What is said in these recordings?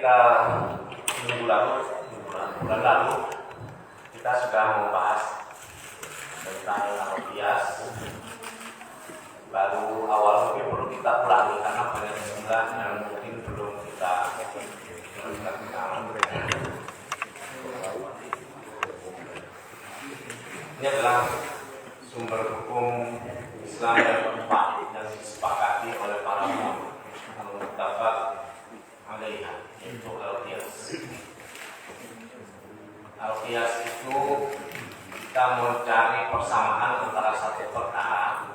ketika bulan lalu kita sudah membahas tentang al-qiyas. Baru awal mungkin perlu kita ulangi karena banyak istilah yang mungkin belum kita kenal. Ini adalah sumber hukum Islam yang keempat yang disepakati oleh para ulama al-muttafaq alaiha, yaitu al-qiyas. Al-qiyas itu kita mencari persamaan antara satu perkara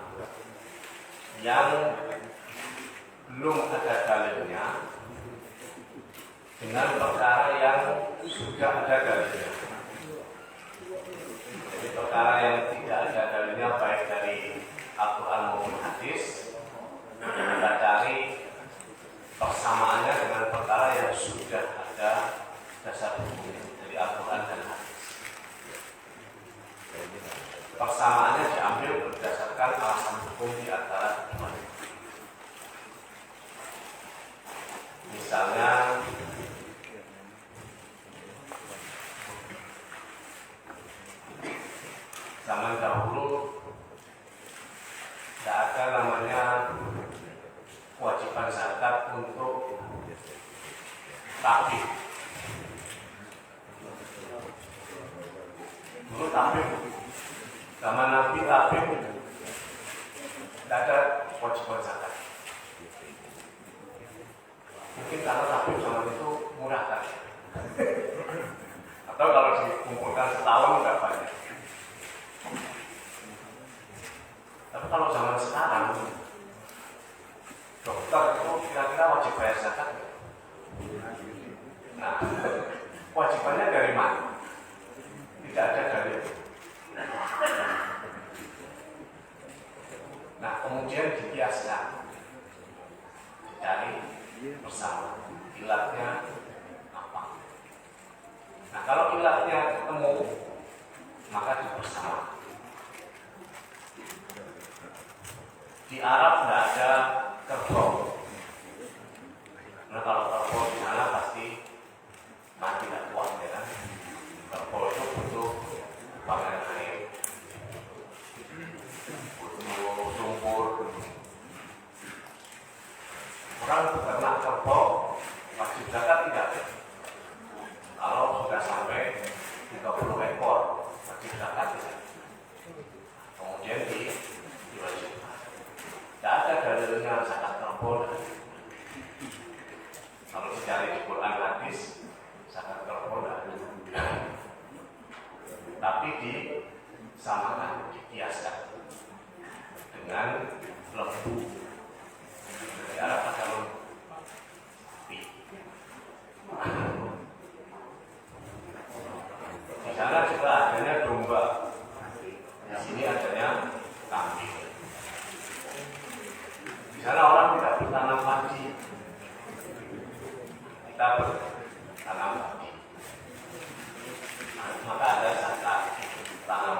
yang belum ada dalilnya dengan perkara yang sudah ada dalilnya. Jadi perkara yang tidak ada dalilnya baik dari Al-Quran maupun hadis, kita cari persamaannya dengan perkara yang sudah ada dasar hukumnya dari Al-Quran dan hadis. Persamaannya diambil berdasarkan alasan hukum di antara keduanya. Misalnya zaman dahulu tidak ada namanya kewajiban zakat untuk tabib. Dulu tabib, zaman Nabi tabib tidak ada kewajiban zakat. Mungkin karena tabib zaman itu murah kan, atau kalau dikumpulkan setahun nggak banyak. Tapi kalau zaman sekarang, dokter itu kira-kira wajib bayar zakat. Nah, kewajibannya dari mana? Tidak ada dalil. Nah, kemudian dikiaskan, dicari bersama ilatnya apa. Nah, kalau ilatnya ketemu, maka dipersama. Di Arab tidak ada kerbau. Nah, kalau kerbau di sana pasti mati dan kuat, ya kan? Kerbau itu butuh pangan air, butuh lumpur. Orang beternak kerbau wajib zakat tidak? Kalau sudah sampai 30 ekor wajib zakat tidak? Kemudian diwajibkan. Tidak ada dalilnya zakat kerbau. Kalau dicari di Quran hadis, zakat kerbau tidak ada. Tapi disamakan, dikiaskan dengan lembu. Di Arab ada lembu. Di sana juga adanya domba. Di sini adanya kambing. Di sana orang tidak bertanam padi, kita bertanam padi. Nah, maka ada zakat tanam.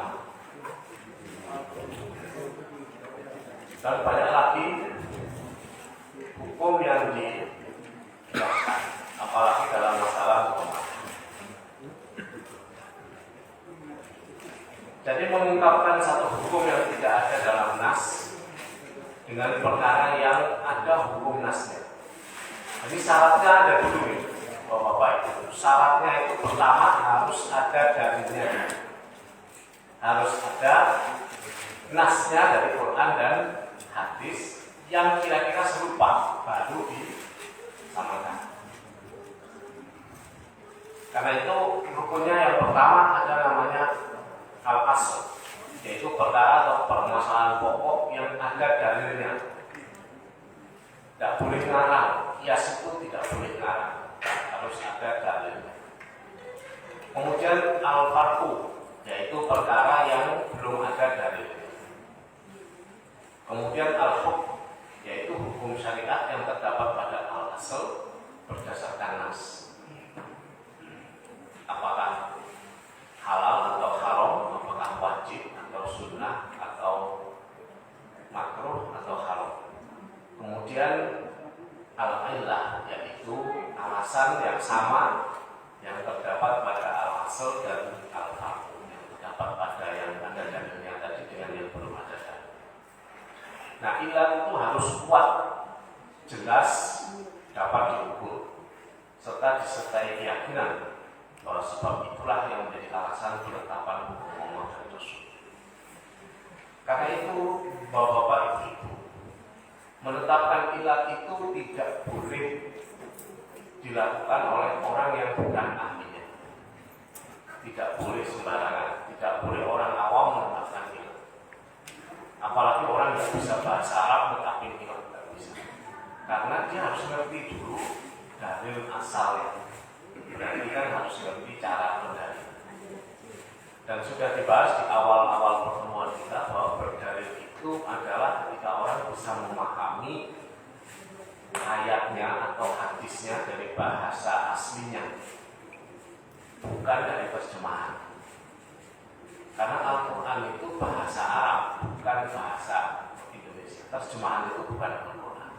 Dan banyak lagi hukum yang dijelaskan, apalagi dalam masalah muamalah. Jadi mengungkapkan satu hukum yang tidak ada dalam nas dengan perkara yang ada hukum nasnya. Jadi syaratnya ada dulu nih, Bapak-bapak itu. Syaratnya itu pertama harus ada dalilnya, harus ada nasnya dari Quran dan hadis yang kira-kira serupa, baru disamakan. Karena itu rukunnya yang pertama ada namanya al-asl, yaitu perkara atau permasalahan pokok yang ada dalilnya. Tidak boleh ngarang, kias itu tidak boleh ngarang, harus ada dalilnya. Kemudian al-farqu, yaitu perkara yang belum ada dalilnya. Kemudian al-hukm, yaitu hukum syariat yang terdapat pada al-asl berdasarkan nas. Apakah halal atau haram, apakah wajib atau sunnah atau makruh atau haram. Kemudian al-illah, yaitu alasan alasan yang sama yang terdapat pada al-asl dan al-far'u, yang terdapat pada yang ada dalilnya tadi dengan yang belum ada dalil. Nah, ilat itu harus kuat, jelas, dapat diukur, serta disertai keyakinan bahwa sebab itulah yang menjadi alasan penetapan hukum Allah dan Rasul. Karena itu, bapak-bapak ibu, menetapkan ilat itu tidak boleh dilakukan oleh orang yang bukan ahlinya. Tidak boleh sembarangan, tidak boleh orang awam menetapkan ilat. Apalagi orang yang bisa bahasa Arab menetapkan ilat, tidak bisa. Karena dia harus ngerti dulu dalil asalnya. Berarti kan harus ngerti cara berdalil. Dan sudah dibahas di awal-awal pertemuan kita bahwa berdalil itu adalah ketika orang bisa memahami ayatnya atau hadisnya dari bahasa aslinya, bukan dari terjemahan. Karena Al-Quran itu bahasa Arab, bukan bahasa Indonesia. Terjemahan itu bukan Al-Quran.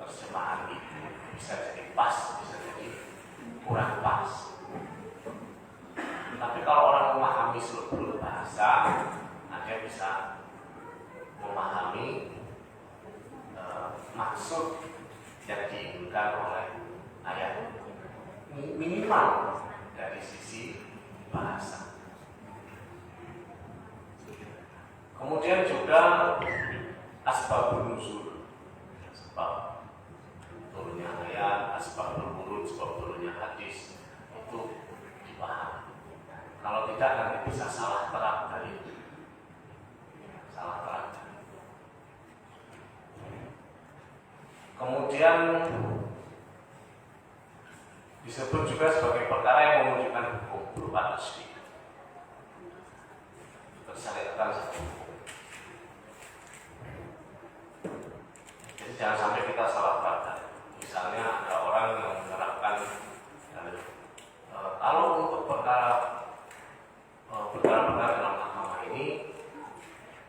Terjemahan itu bisa jadi pas, bisa jadi kurang pas. Tapi kalau orang memahami seluruh bahasa, dia bisa memahami maksud yang diinginkan oleh ayat, minimal dari sisi bahasa. Kemudian juga asbabun nuzul, sebab turunnya ayat, asbabul wurud, sebab turunnya hadis, itu dipahami. Kalau tidak nanti bisa salah terang dari itu. Salah terang. Kemudian disebut juga sebagai perkara yang menunjukkan hukum berupa tasbih. Tersyariatkan satu hukum. Jadi jangan sampai kita salah terang. Misalnya ada orang yang menerapkan kalau untuk perkara dalam agama ini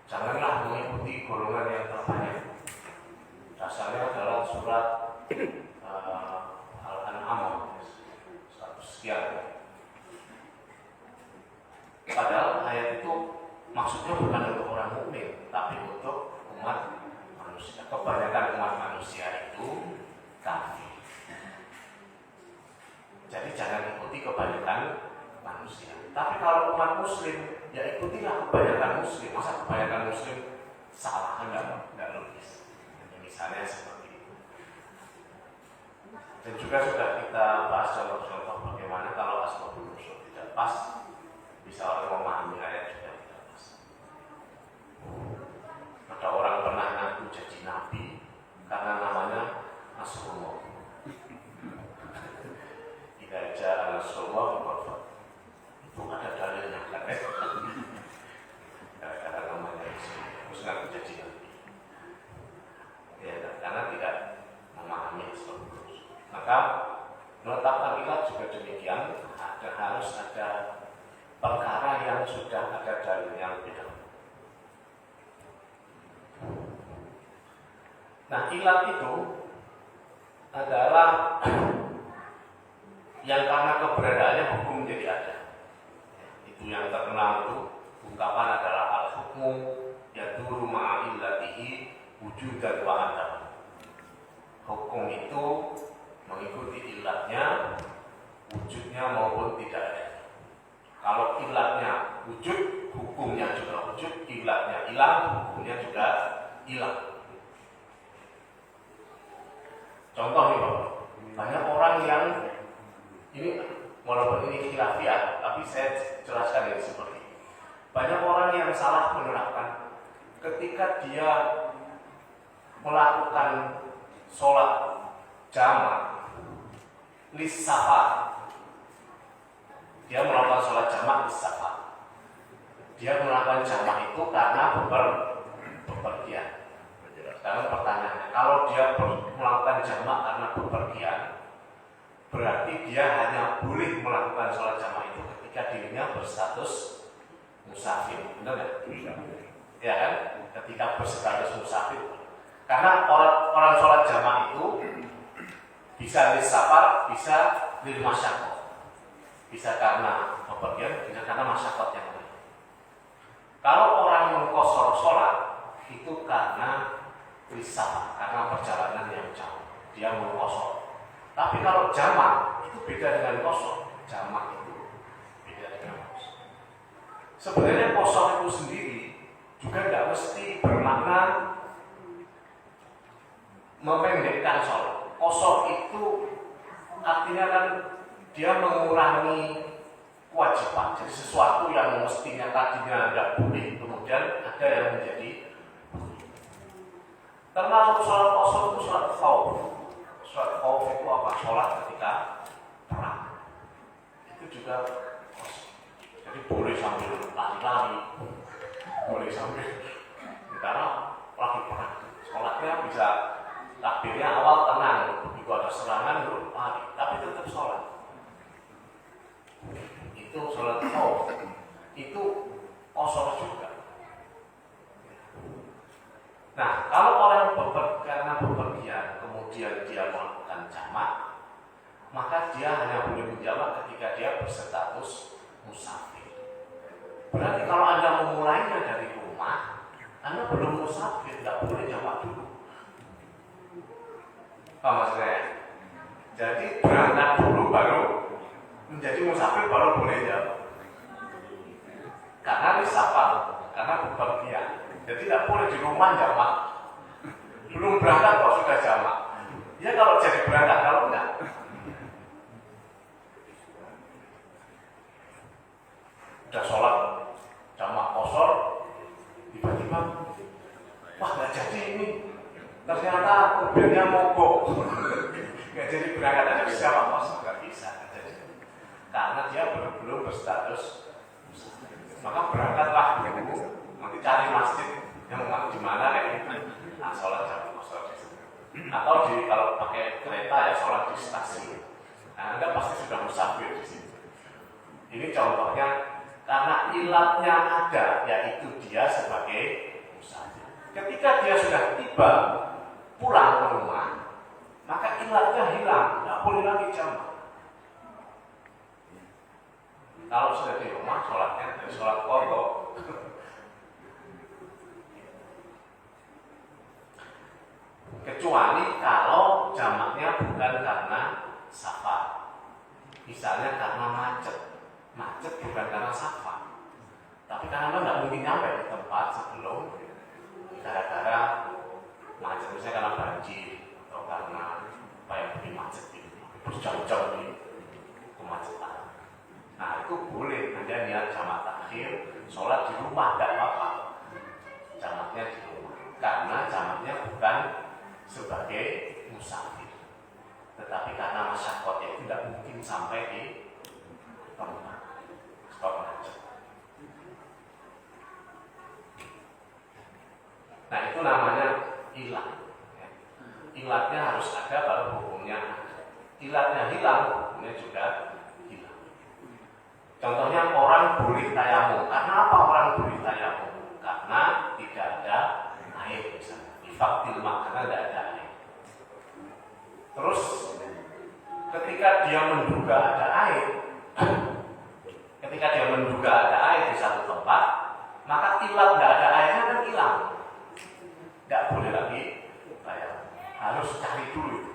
janganlah mengikuti golongan yang terbanyak. Dasarnya adalah surat Al-An'am 100 sekian. Padahal ayat itu maksudnya bukan untuk orang mukmin, tapi untuk umat manusia. Kebanyakan umat manusia itu kafir. Jadi jangan ikuti kebanyakan manusia. Tapi kalau umat muslim, ya ikutilah kebanyakan muslim. Masa kebanyakan muslim salah? Enggak logis. Misalnya seperti itu. Dan juga sudah kita bahas contoh-contoh bagaimana kalau asbabun nuzul tidak pas, bisa orang memahami ayat juga tidak pas. Ada orang pernah ngaku jadi nabi karena namanya Nasrullah. Jika jalan Nasrullah itu ada dalilnya kan? Gara-gara namanya terus ngaku jadi nabi. Ya, karena tidak memahami asbabun nuzul. Maka menetapkan ilat juga demikian, harus ada perkara yang sudah ada dalilnya lebih dahulu. Nah, ilat itu adalah yang karena keberadaannya hukum jadi ada. Itu yang terkenal itu ungkapan adalah al-hukmu yaduru ma'illatihi wujudan wa adam. Hukum itu mengikuti ilatnya, wujudnya maupun tidak ada. Kalau ilatnya wujud, hukumnya juga wujud. Ilatnya hilang, hukumnya juga hilang. Contoh nih Bapak, banyak orang yang ini walaupun ini khilafiyah, tapi saya jelaskan ini seperti ini. Banyak orang yang salah menerapkan ketika dia melakukan sholat jamak lis-safar. Dia melakukan sholat jamak lis-safar. Dia melakukan jamak itu karena bepergian. Sekarang pertanyaannya, kalau dia melakukan jamak karena bepergian, berarti dia hanya boleh melakukan sholat jamak itu ketika dirinya berstatus musafir. Benar nggak? Ya kan? Ketika berstatus musafir. Karena orang sholat jamak itu Bisa lisafar, bisa lil masyaqah. Bisa karena bepergian, bisa karena masyaqah yang lain. Kalau orang mengqashar sholat itu karena lisafar, karena perjalanan yang jauh, dia mengqashar. Tapi kalau jamak itu beda dengan qashar. Jamak itu beda dengan qashar. Sebenarnya qashar itu sendiri juga tidak mesti bermakna memendekkan sholat. Qashar itu artinya kan dia mengurangi kewajiban. Jadi sesuatu yang mestinya tadinya tidak boleh, kemudian ada yang menjadi boleh. Termasuk sholat qashar itu sholat khauf. Sholat khauf itu apa? Sholat ketika perang. Itu juga qashar. Jadi boleh sambil lari-lari, boleh sambil karena lagi perang. Sholatnya bisa takbirnya awal tenang, begitu ada serangan baru lari, tapi tetap sholat. Itu sholat khauf. Itu qashar juga. Nah, kalau orang karena bepergian kemudian dia melakukan jamak, maka dia hanya boleh menjamak ketika dia berstatus musafir. Berarti kalau Anda memulainya dari rumah, Anda belum musafir, tidak boleh jamak dulu. Paham maksudnya? Jadi berangkat dulu baru menjadi musafir baru boleh jamak. Karena lisafar, karena bepergian. Jadi tidak boleh di rumah jamak. Belum berangkat kok sudah jamak. Ya kalau jadi berangkat, kalau enggak. Udah sholat jamak qashar, tiba-tiba wah nggak jadi ini. Ternyata mobilnya mogok. Nggak jadi berangkat aja bisa jamak nggak bisa. Karena dia belum berstatus. Maka berangkatlah dulu. Nanti cari masjid yang di mana nih, nah sholat jamak qashar. Atau kalau pakai kereta ya sholat di stasiun. Nah, Anda pasti sudah musafir di sini. Ini contohnya karena ilatnya ada, yaitu dia sebagai musafir. Ketika dia sudah tiba pulang ke rumah, maka ilatnya hilang, tidak boleh lagi jamak. Kalau sudah di rumah, sholatnya dari sholat qadha. Kecuali kalau jamaknya bukan karena safar. Misalnya karena macet. Macet bukan karena safar. Tapi karena Anda tidak mungkin nyampe di tempat sebelum gara-gara macet. Misalnya karena banjir atau karena apa yang bikin macet itu. Terus jauh-jauh di kemacetan. Nah itu boleh Anda niat jamak takhir, sholat di rumah tidak apa-apa. Jamaknya di rumah. Karena jamaknya bukan sebagai musafir, tetapi karena masyaqah tidak mungkin sampai di tempat sebab macet. Nah itu namanya ilat. Ilatnya harus ada baru hukumnya ada. Ilatnya hilang, hukumnya juga hilang. Contohnya orang boleh tayamum. Karena apa orang boleh tayamum? Karena tidak ada air misalnya. Faktil karena tidak ada air. Terus ketika dia menduga ada air, di satu tempat, maka ilat tidak ada airnya kan hilang. Tidak boleh lagi harus cari dulu itu.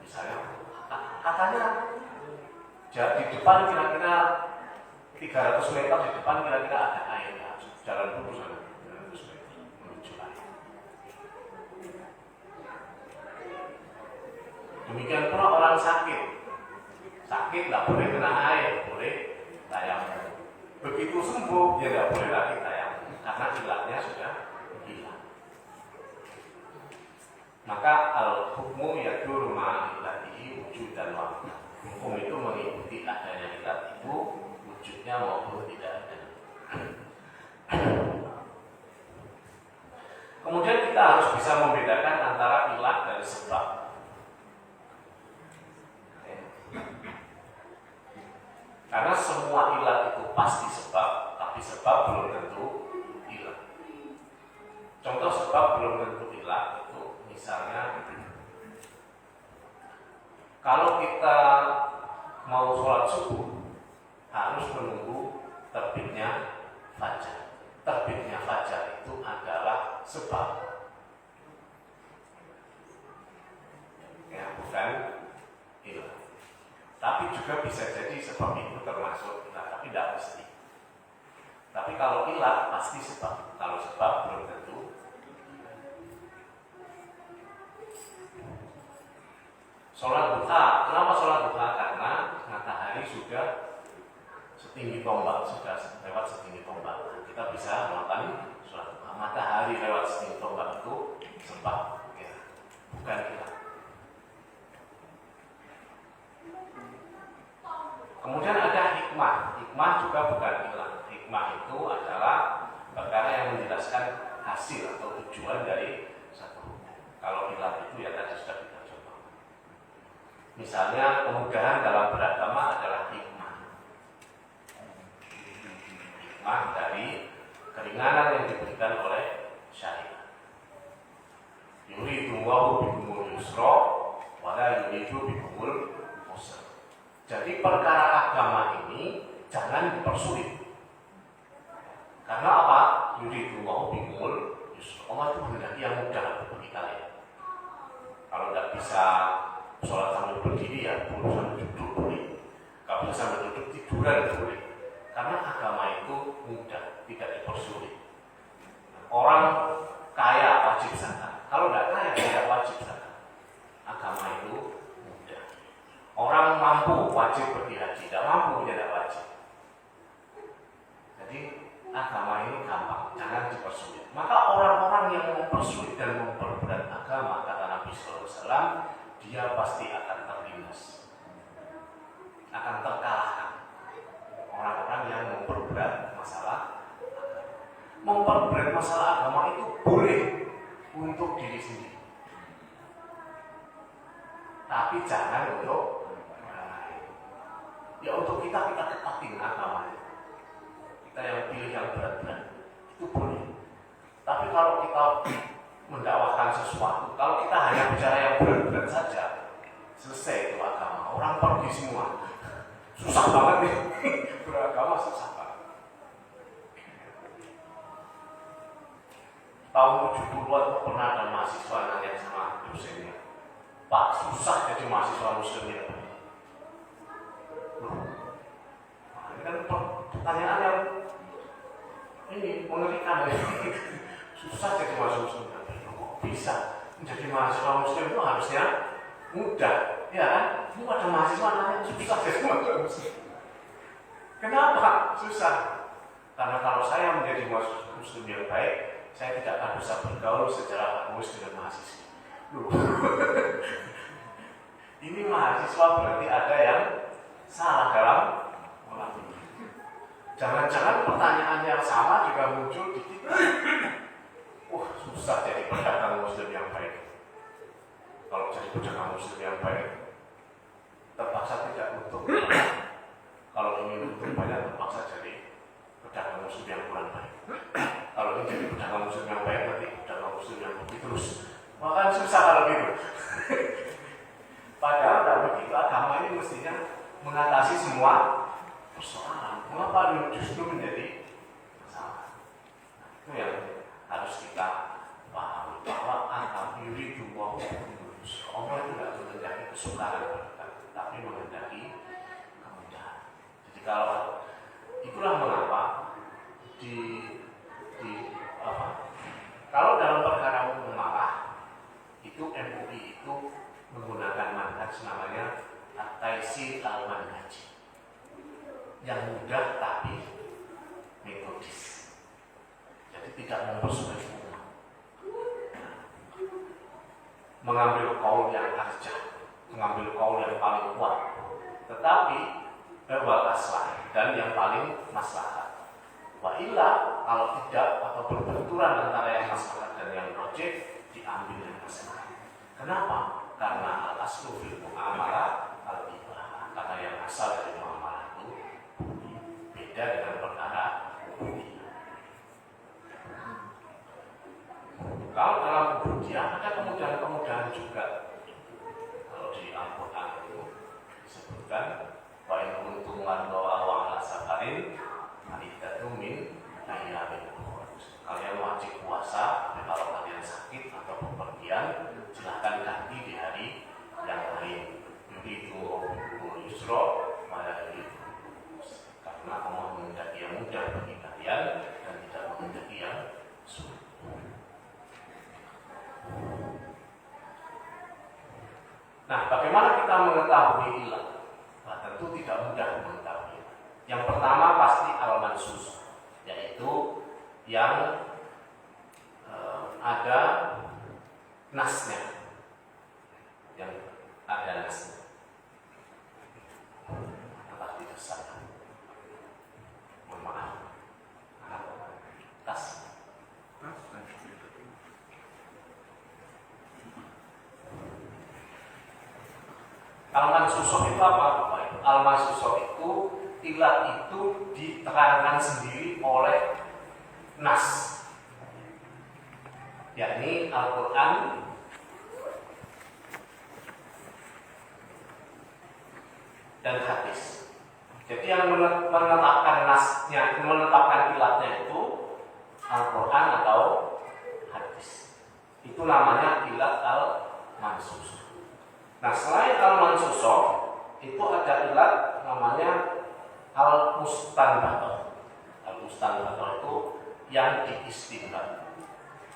Misalnya katanya di depan kira-kira 300 meter di depan kira-kira ada air, jalan dulu sana. Demikian pula orang sakit tidak boleh kena air, boleh tayamum. Begitu sembuh dia tidak boleh lagi tayamum karena ilatnya sudah hilang. Maka al-hukmu yaduru ma'a ilatihi wujud dan waktu. Hukum itu mengikuti adanya ilat itu, wujudnya maupun tidak ada. Kemudian kita harus bisa membedakan antara ilat dan sebab. Karena semua ilat itu pasti sebab, tapi sebab belum tentu ilat. Contoh sebab belum tentu ilat itu misalnya Kalau kita mau sholat subuh harus menunggu terbitnya fajar. Terbitnya fajar itu adalah sebab, ya bukan ilah. Tapi juga bisa jadi sebab itu termasuk ilah, tapi tidak mesti. Tapi kalau ilah pasti sebab. Kalau sebab belum tentu. Sholat duha, kenapa sholat duha? Karena matahari sudah setinggi tombak, sudah lewat setinggi tombak. Kita bisa melakukan sholat duha. Matahari lewat setinggi tombak itu sebab, ya, bukan kita. Kemudian ada hikmah. Hikmah juga bukan ilah. Hikmah itu adalah perkara yang menjelaskan hasil atau tujuan dari satu hukum. Kalau ilah itu ya tadi sudah kita coba. Misalnya kemudahan dalam beragama adalah hikmah. Hikmah dari keringanan yang diberikan oleh syariat. Yuridullahu bikumul yusra wala yuridu bikumul usra. Jadi perkara agama ini jangan dipersulit. Karena apa? Yuridullahu bikumul yusra. Allah itu menghendaki yang mudah bagi kalian. Kalau tidak bisa sholat sambil berdiri ya boleh, sambil duduk boleh. Kalau bisa sambil duduk tiduran boleh. Karena agama itu mudah, tidak dipersulit. Orang kaya wajib zakat. Kalau tidak kaya tidak wajib zakat. Agama itu mudah. Orang mampu wajib pergi haji, tidak mampu tidak wajib. Jadi agama ini gampang, jangan dipersulit. Maka orang-orang yang mempersulit dan memperberat agama, kata Nabi SAW, dia pasti akan terlindas, akan terkalahkan. Orang-orang yang memperberat masalah agama. Memperberat masalah agama itu boleh untuk diri sendiri, tapi jangan untuk orang lain. Ya untuk kita tetapi agamanya. Kita yang pilih yang berat-berat itu boleh. Tapi kalau kita mendakwahkan sesuatu, kalau kita hanya bicara yang berat-berat saja, selesai itu agama. Orang pergi semua. Susah banget nih. Beragama susah banget. Tahun 70-an pernah ada mahasiswa nanya sama dosennya, Pak, susah jadi mahasiswa muslim ya Pak. Nah, ini kan pertanyaan yang ini mengerikan ya. Susah jadi mahasiswa muslim. Kok bisa menjadi mahasiswa muslim itu harusnya mudah, ya kan? Ini pada mahasiswa nanya susah jadi mahasiswa muslim. Kenapa susah? Karena kalau saya menjadi mahasiswa muslim yang baik, saya tidak akan bisa bergaul secara harmonis dengan mahasiswa. Ini mahasiswa berarti ada yang salah dalam mengambil. Jangan-jangan pertanyaan yang sama juga muncul di kita. Susah jadi pedagang muslim yang baik. Kalau jadi pedagang muslim yang baik, terpaksa tidak untung. Kalau ingin untung banyak, terpaksa jadi pedagang muslim yang kurang baik. Kalau ingin jadi pedagang muslim yang baik, nanti pedagang muslim yang begitu terus. Maka susah kalau gitu. Padahal tidak begitu. Agama ini mestinya mengatasi semua persoalan. Mengapa justru menjadi masalah? Itu yang harus kita pahami, bahwa agama yuridu wa Allah itu tidak menghendaki kesukaran, tapi menghendaki kemudahan. Jadi kalau itulah mengapa kalau dalam perkara mengalah itu MUI itu menggunakan manhaj namanya at-taisir al-manhaj, yang mudah tapi metodis. Jadi tidak mempersulit umat. Mengambil kaul yang arjah, mengambil kaul yang paling kuat, tetapi wal aslah dan yang paling maslahat. Wa illa kalau tidak atau berbenturan antara yang maslahat dan yang rojih, diambil yang maslahat. Kenapa? Karena al-aslu fil muamalah al-ibah. Karena yang asal dari muamalah itu beda dengan perkara ubudiyah. Kalau dalam ubudiyah ada kemudahan-kemudahan juga. Kalau di Al-Quran itu disebutkan wa in kuntum mardaw wa ala safarin fa'iddatu min ayyamin ukhra. Kalian wajib puasa, tapi kalau kalian sakit atau bepergian silahkan ganti di hari yang lain. Begitu yusra pada hari itu. Karena Allah menghendaki yang mudah bagi kalian dan tidak menghendaki yang sulit. Nah, bagaimana kita mengetahui ilah? Nah, tentu tidak mudah mengetahui. Yang pertama pasti al-mansus, yaitu yang ada nasnya, yang ada nasnya. Apa tidak salah? Mohon maaf. Tas. Al-mansusoh itu apa? Al-mansusoh itu ilat itu diterangkan sendiri oleh nas, yakni Al-Quran dan hadis. Jadi yang menetapkan nasnya, menetapkan ilatnya itu Al-Quran atau hadis. Itu namanya ilat al-mansusoh. Nah, selain al-mansusoh itu ada ilat namanya al-mustanbathah. Al-mustanbathah itu yang diistinbat,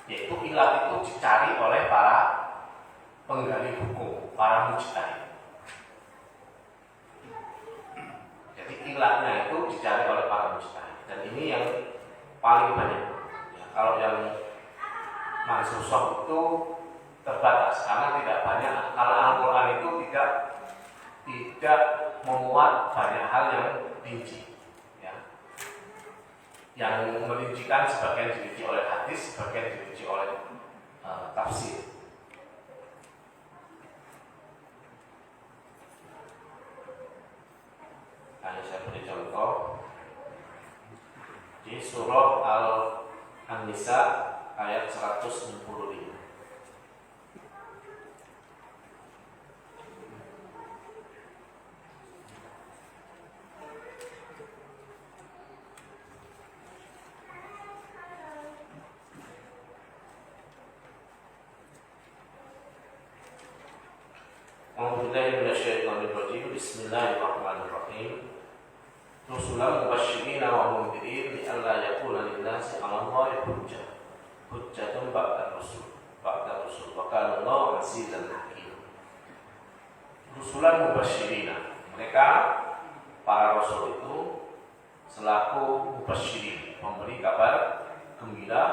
yaitu ilat itu dicari oleh para penggali hukum, para mujtahid. Jadi ilatnya itu dicari oleh para mujtahid, dan ini yang paling banyak. Ya, kalau yang mansusoh itu terbatas karena tidak banyak, karena Al-Quran itu tidak memuat banyak hal yang rinci, ya. Yang merincikan sebagian dirinci oleh hadis, sebagian dirinci oleh tafsir. Nah, saya beri contoh di surah An-Nisa ayat 165. Bismillahirrahmanirrahim. Rusulan mubashshirina wa mundhirin li'alla yakuna lin-nasi 'ala Allahi hujjatun ba'da rusul wa kana Allahu 'azizan hakim. Rusulan mubashshirina, mereka para rasul itu selaku mubashshirin, memberi kabar gembira,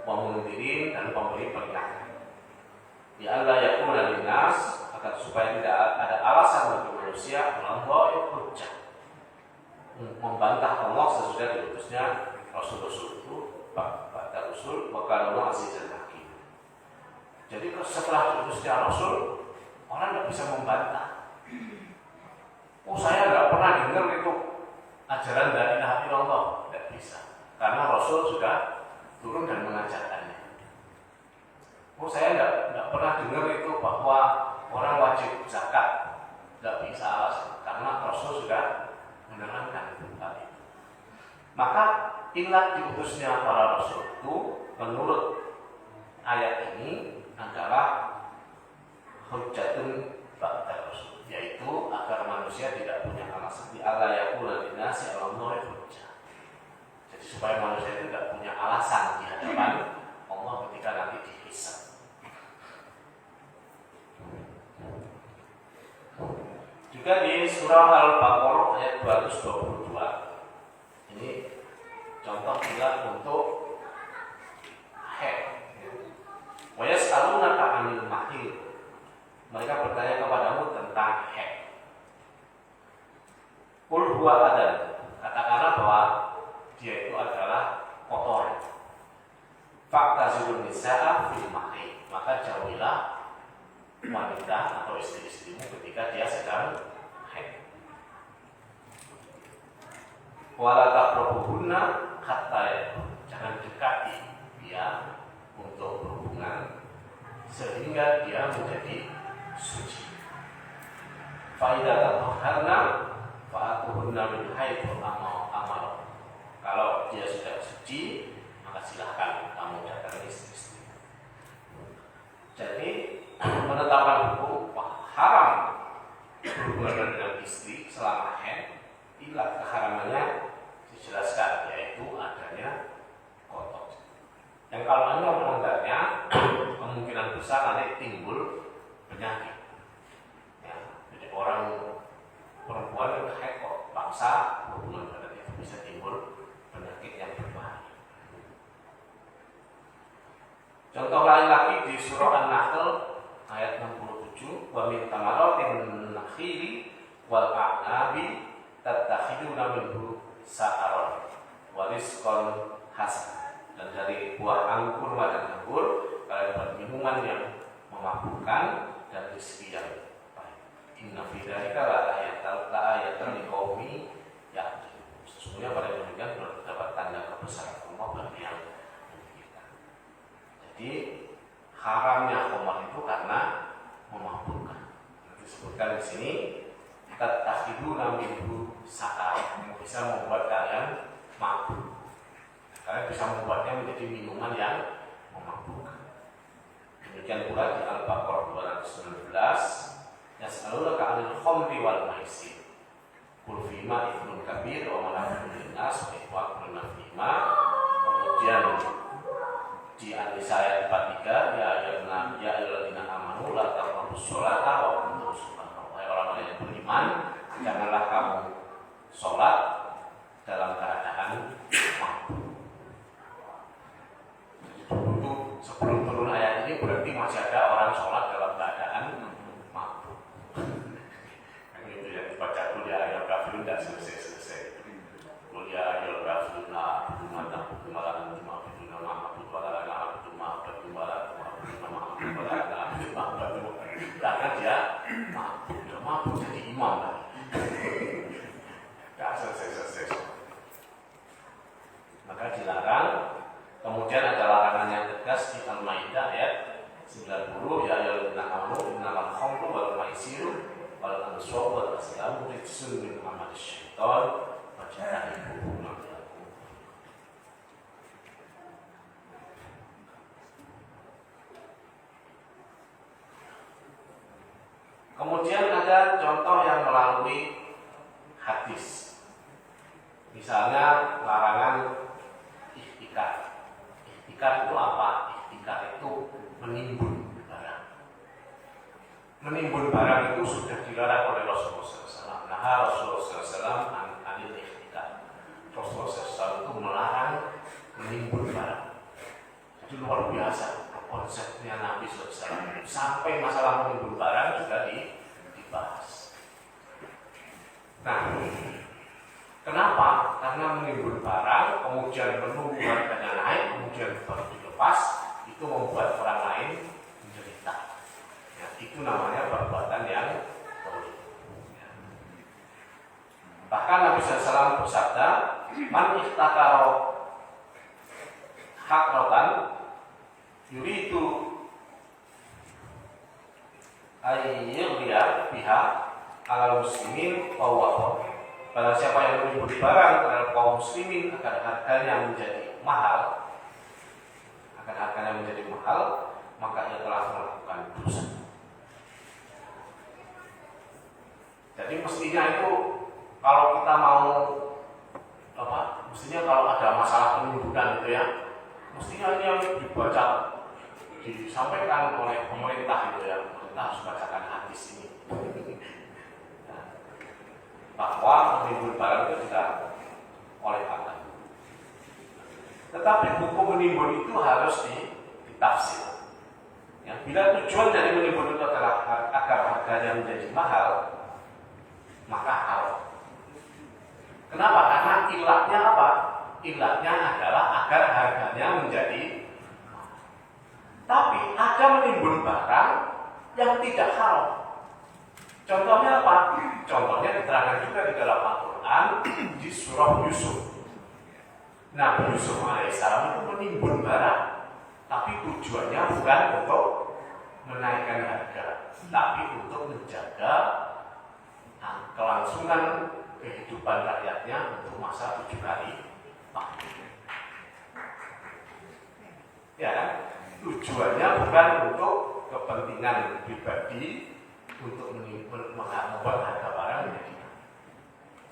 wa mundhirin, dan memberi peringatan. Li'alla yakuna lin-nas, agar supaya tidak ada alasan bagi manusia melampaui hujjah, membantah Allah sesudah diutusnya rasul-rasul itu pada rasul, maka Allah azizan hakim. Jadi setelah diutusnya rasul, orang tidak bisa membantah. Oh, saya tidak pernah dengar itu ajaran la ilaha illallah, tidak bisa, karena rasul sudah turun dan mengajarkannya. Oh, saya tidak pernah dengar itu bahwa orang wajib zakat, tidak bisa alasan, karena Rasul sudah menerangkan hal itu. Maka ilat diutusnya para Rasul itu menurut ayat ini adalah hujjatun ba'da Rasul, yaitu agar manusia tidak punya alasan di Allah yakuna linnasi 'ala Allahi hujjah. Jadi supaya manusia itu tidak punya alasan di hadapan Allah ketika nanti dihisab. Juga di surah Al-Baqarah ayat 222. Ini contoh ilat untuk haid. Wa yas'alunaka 'anil mahid. Mereka bertanya kepadamu tentang haid. Qul huwa adan. Katakanlah bahwa dia itu adalah kotoran. Fa'tazilun nisaa fil mahid. Maka jauhilah wanita atau istri-istrimu ketika dia sedang haid. Wala taqrabuhunna hatta yatahur. Jangan dekati dia untuk berhubungan sehingga dia menjadi suci. Faidah tatahharna fa'atuhunna min haitsu amara. Kalau dia sudah suci, maka silahkan kamu datangi istri. Jadi menetapkan hukum haram berhubungan dengan istri selama haid, ilah keharamannya dijelaskan, yaitu adanya kotor. Yang kalau anda melanggarnya, kemungkinan besar nanti timbul penyakit. Ya, jadi orang perempuan yang haid kok paksa berhubungan badan itu bisa timbul penyakit yang berbahaya. Contoh lain lagi di surah An-Nahl ayat 67, wa min tamaratin nakhili wal a'nabi tattakhiduna minhu sa'aron wa rizqan hasan. Dan dari buah anggur dan anggur kalian dapat minuman yang memabukkan dan rezeki yang baik. Inna fi dzalika la'ayatan liqaumi ya'qilun. Sesungguhnya pada demikian terdapat tanda kebesaran Allah bagi yang kita. Jadi haramnya khamar itu karena memabukkan. Disebutkan di sini tattakhiduna minhu sa'aron, yang bisa membuat kalian mabuk. Kalian bisa membuatnya menjadi minuman yang memabukkan. Demikian pula di Al-Baqarah 219, yas'alunaka 'anil khamri wal maisir. Qul fima ithmun kabir wa manafi'un linnas wa ithmun fima. Kemudian di An-Nisa ayat 43, ya ayyuhalladzina amanu la taqrabus sholata wa antum sukara. Wahai orang-orang yang beriman, janganlah kamu sholat dalam keadaan mabuk. Sebelum turun ayat ini berarti masih ada orang sholat dalam keadaan mabuk. Itu yang dibaca kuliah ayat kafirun tidak selesai. Kuliah ayat kafirun karena dia mabuk jadi imam lagi. Tidak selesai. Maka dilarang. Kemudian ada larangan yang tegas di Al-Maidah ayat 90, ya ayyuhalladzina amanu innamal khamru wal maisiru wal ansab wal azlamu rijsun min amali syaitan fajtanibuhu la'allakum. Kemudian ada contoh yang melalui hadis. Misalnya larangan ihtikaf. Ihtikaf itu apa? Ihtikaf itu menimbun barang. Menimbun barang itu sudah dilarang oleh Rasulullah SAW. Nah, Rasulullah SAW anil ihtikaf. Rasulullah SAW itu melarang menimbun barang. Itu luar biasa konsepnya Nabi SAW. Sampai masalah menimbun barang juga dibahas. Nah, kenapa? Karena menimbun barang, kemudian menunggu harganya naik, kemudian baru dilepas, itu membuat orang lain menderita. Ya, itu namanya perbuatan yang dolim. Ya. Bahkan Nabi SAW bersabda, man ihtakaro hakrotan yuridu ayyirliya biha ala muslimin fawwahor. Barang siapa yang menimbun barang terhadap kaum muslimin agar harganya menjadi mahal, maka ia telah melakukan dosa. Jadi mestinya itu kalau kita mau mestinya kalau ada masalah penimbunan itu ya, mestinya ini yang dibaca, disampaikan oleh pemerintah itu ya, pemerintah harus bacakan hadis ini. Bahwa menimbun barang itu tidak oleh Allah. Tetapi hukum menimbun itu harus ditafsir. Ya, bila tujuan dari menimbun itu adalah agar harganya menjadi mahal, maka haram. Kenapa? Karena ilatnya apa? Ilatnya adalah agar harganya menjadi mahal. Tapi ada menimbun barang yang tidak haram. Contohnya apa? Contohnya diterangkan juga di dalam Al-Quran di surah Yusuf. Nabi Yusuf alaihissalam itu menimbun barang, tapi tujuannya bukan untuk menaikkan harga, tapi untuk menjaga kelangsungan kehidupan rakyatnya untuk masa 7 hari waktu. Ya kan? Tujuannya bukan untuk kepentingan pribadi, untuk membuat harga barang menjadi naik.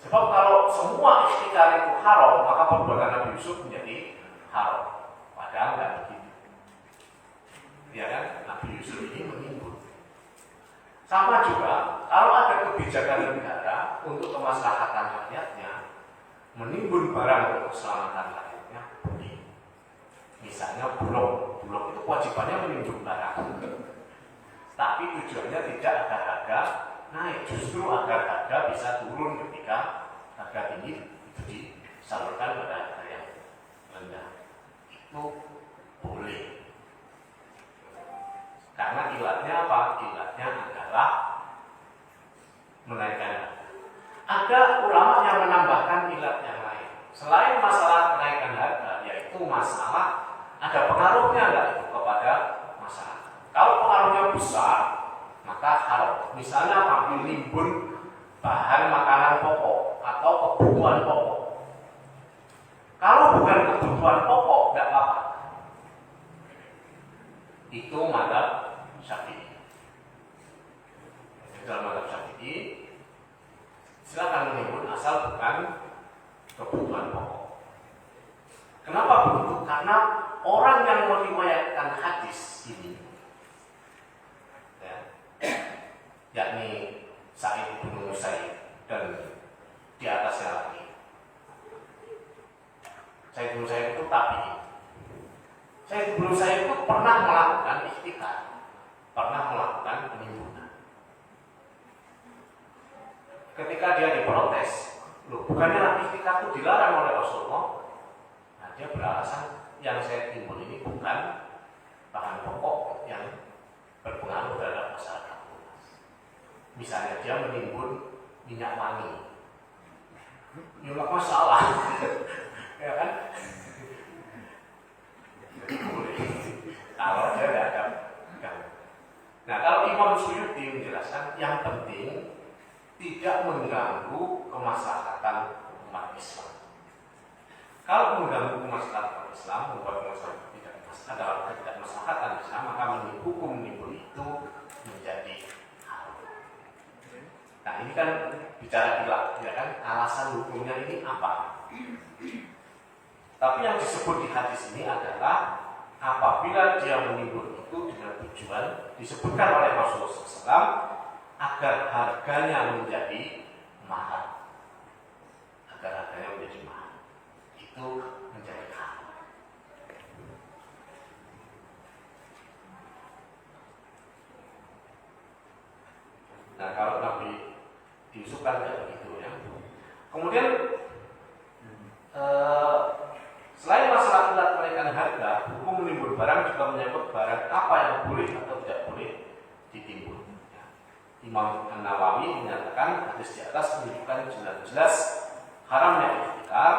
Sebab kalau semua ikhtikar itu haram, maka perbuatan Nabi Yusuf menjadi haram. Padahal nggak begitu. Ya kan? Nabi Yusuf ini menimbun. Sama juga, kalau ada kebijakan negara untuk kemaslahatan rakyatnya, menimbun barang untuk keselamatan rakyatnya, boleh. Misalnya bulog itu kewajibannya menimbun barang. Tapi tujuannya tidak agar harga naik, justru agar harga bisa turun ketika harga tinggi itu disalurkan pada harga yang rendah. Itu boleh. Karena ilatnya apa? Ilatnya adalah menaikkan harga. Ada ulama yang menambahkan ilat yang lain. Selain masalah kenaikan harga, yaitu masalah ada pengaruhnya nggak itu kepada masyarakat. Kalau pengaruhnya besar, maka haram. Misalnya ambil nimbun bahan makanan pokok atau kebutuhan pokok. Kalau bukan kebutuhan pokok, nggak apa-apa. Itu mazhab Syafi'i. Di dalam mazhab Syafi'i, silakan menimbun asal bukan kebutuhan pokok. Kenapa begitu? Karena orang yang meriwayatkan hadis ini, yakni Sa'id bin Musayyib dan di atasnya lagi Sa'id bin Musayyib itu tabi'in. Sa'id bin Musayyib itu pernah melakukan ikhtikar, pernah melakukan penimbunan. Ketika dia diprotes, loh bukannya ikhtikar itu dilarang oleh Rasulullah? Nah, dia beralasan yang saya timbun ini bukan bahan pokok yang berpengaruh terhadap masyarakat. Misalnya dia menimbun minyak wangi, ya nggak masalah, ya kan? Kalau dia tidak ada. Nah, kalau Imam Suyuti menjelaskan yang penting tidak mengganggu kemaslahatan umat Islam. Kalau mengganggu kemaslahatan Islam, membuat masyarakat tidak maslahatan Islam, maka hukum menimbun itu menjadi haram. Nah, ini kan bicara ilah, ya kan? Alasan hukumnya ini apa? Tapi yang disebut di hadis ini adalah apabila dia menimbun itu dengan tujuan disebutkan oleh Rasulullah SAW agar harganya menjadi mahal, agar harganya menjadi mahal, itu menjadi haram. Nah, kalau Nabi diusulkan kayak begitu ya. Kemudian selain masalah ilat kenaikan harga, hukum menimbun barang juga menyangkut barang apa yang boleh atau tidak boleh ditimbun. Ya. Imam An-Nawawi menyatakan hadis di atas menunjukkan jelas-jelas haramnya ikhtikar.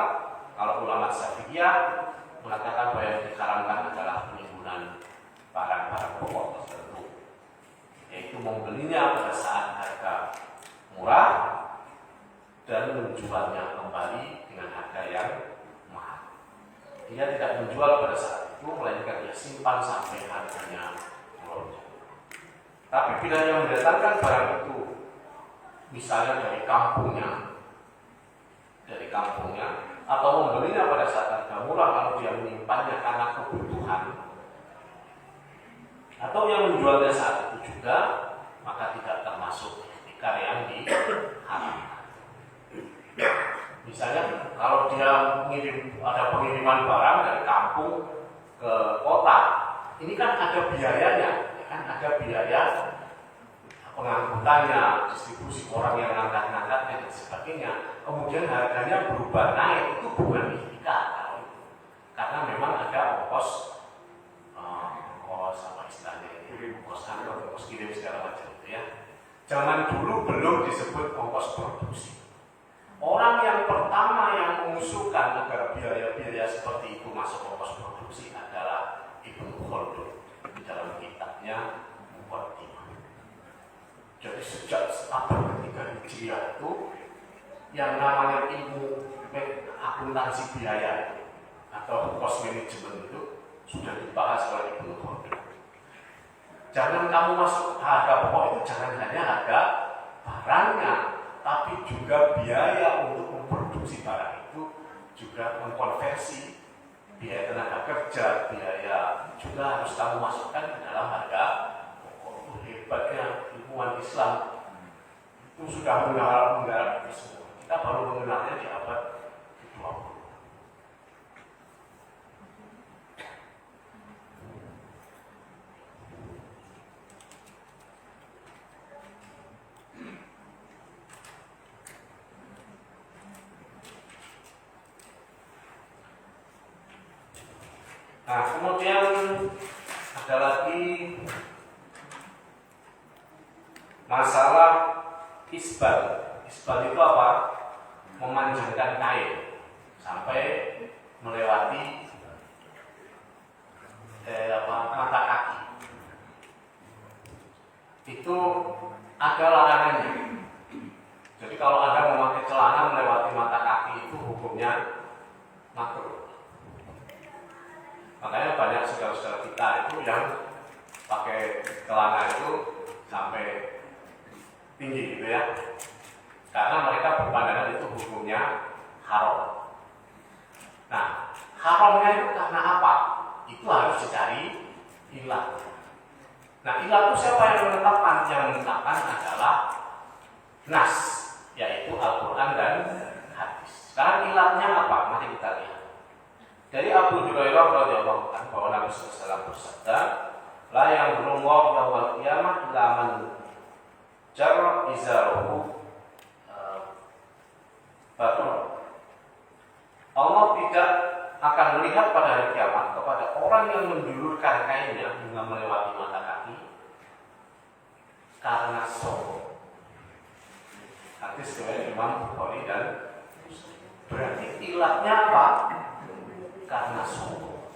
Kalau ulama Syafi'iyah mengatakan bahwa yang diharamkan adalah penimbunan barang-barang pokok tertentu, yaitu membelinya pada saat harga murah dan menjualnya kembali dengan harga yang mahal. Dia tidak menjual pada saat itu, melainkan dia simpan sampai harganya melonjak. Tapi bila dia mendatangkan barang itu, misalnya dari kampungnya, atau membelinya pada saat harga murah, kalau dia menyimpannya karena kebutuhan, atau yang menjualnya saat itu juga, maka tidak termasuk ikhtikar yang diharamkan. Misalnya kalau dia ada pengiriman barang dari kampung ke kota, ini kan ada biayanya, ya kan? Ada biaya pengangkutannya, distribusi orang yang ngangkat-ngangkatnya dan sebagainya. Kemudian harganya berubah naik, itu bukan ikhtikar kalau itu, karena memang ada ongkos apa istilahnya ini, ongkos kantor, ongkos kirim segala macam itu ya. Zaman dulu belum disebut ongkos produksi. Orang yang pertama yang mengusulkan agar biaya-biaya seperti itu masuk ongkos produksi adalah Ibnu Khaldun di dalam kitabnya Muqaddimah. Jadi sejak abad ketiga Hijriah itu yang namanya ilmu akuntansi biaya atau cost management itu sudah dibahas oleh Ibnu Khaldun. Jangan kamu masuk harga pokok itu jangan hanya harga barangnya, tapi juga biaya untuk memproduksi barang itu, juga mengkonversi biaya tenaga kerja, biaya juga harus kamu masukkan ke dalam harga pokok. Itu hebatnya ilmuwan Islam itu sudah menggarap itu semua. Kita baru mengenalnya di abad ke-20. Nah, kemudian ada lagi masalah isbal. Isbal itu apa? Memanjangkan kain sampai melewati mata kaki. Itu ada larangannya. Jadi kalau Anda memakai celana melewati mata kaki itu hukumnya makruh. Makanya banyak saudara-saudara kita itu yang pakai celana itu sampai tinggi gitu ya, karena mereka berpandangan itu hukumnya haram. Nah, haramnya itu karena apa? Itu harus dicari ilah. Nah, ilah itu siapa yang menetapkan? Yang menetapkan adalah nas, yaitu Al-Quran dan hadis. Sekarang ilahnya apa? Mari kita lihat. Dari Abu Hurairah radhiyallahu anhu bahwa Nabi sallallahu alaihi wasallam bersabda, la yanzurullahu yawmal qiyamah ila man jarra izaruhu batul. Allah tidak akan melihat pada hari kiamat kepada orang yang menjulurkan kainnya hingga melewati mata kaki karena sombong. Hadis riwayat Imam Bukhari dan Muslim. Berarti ilahnya apa? Karena sombong.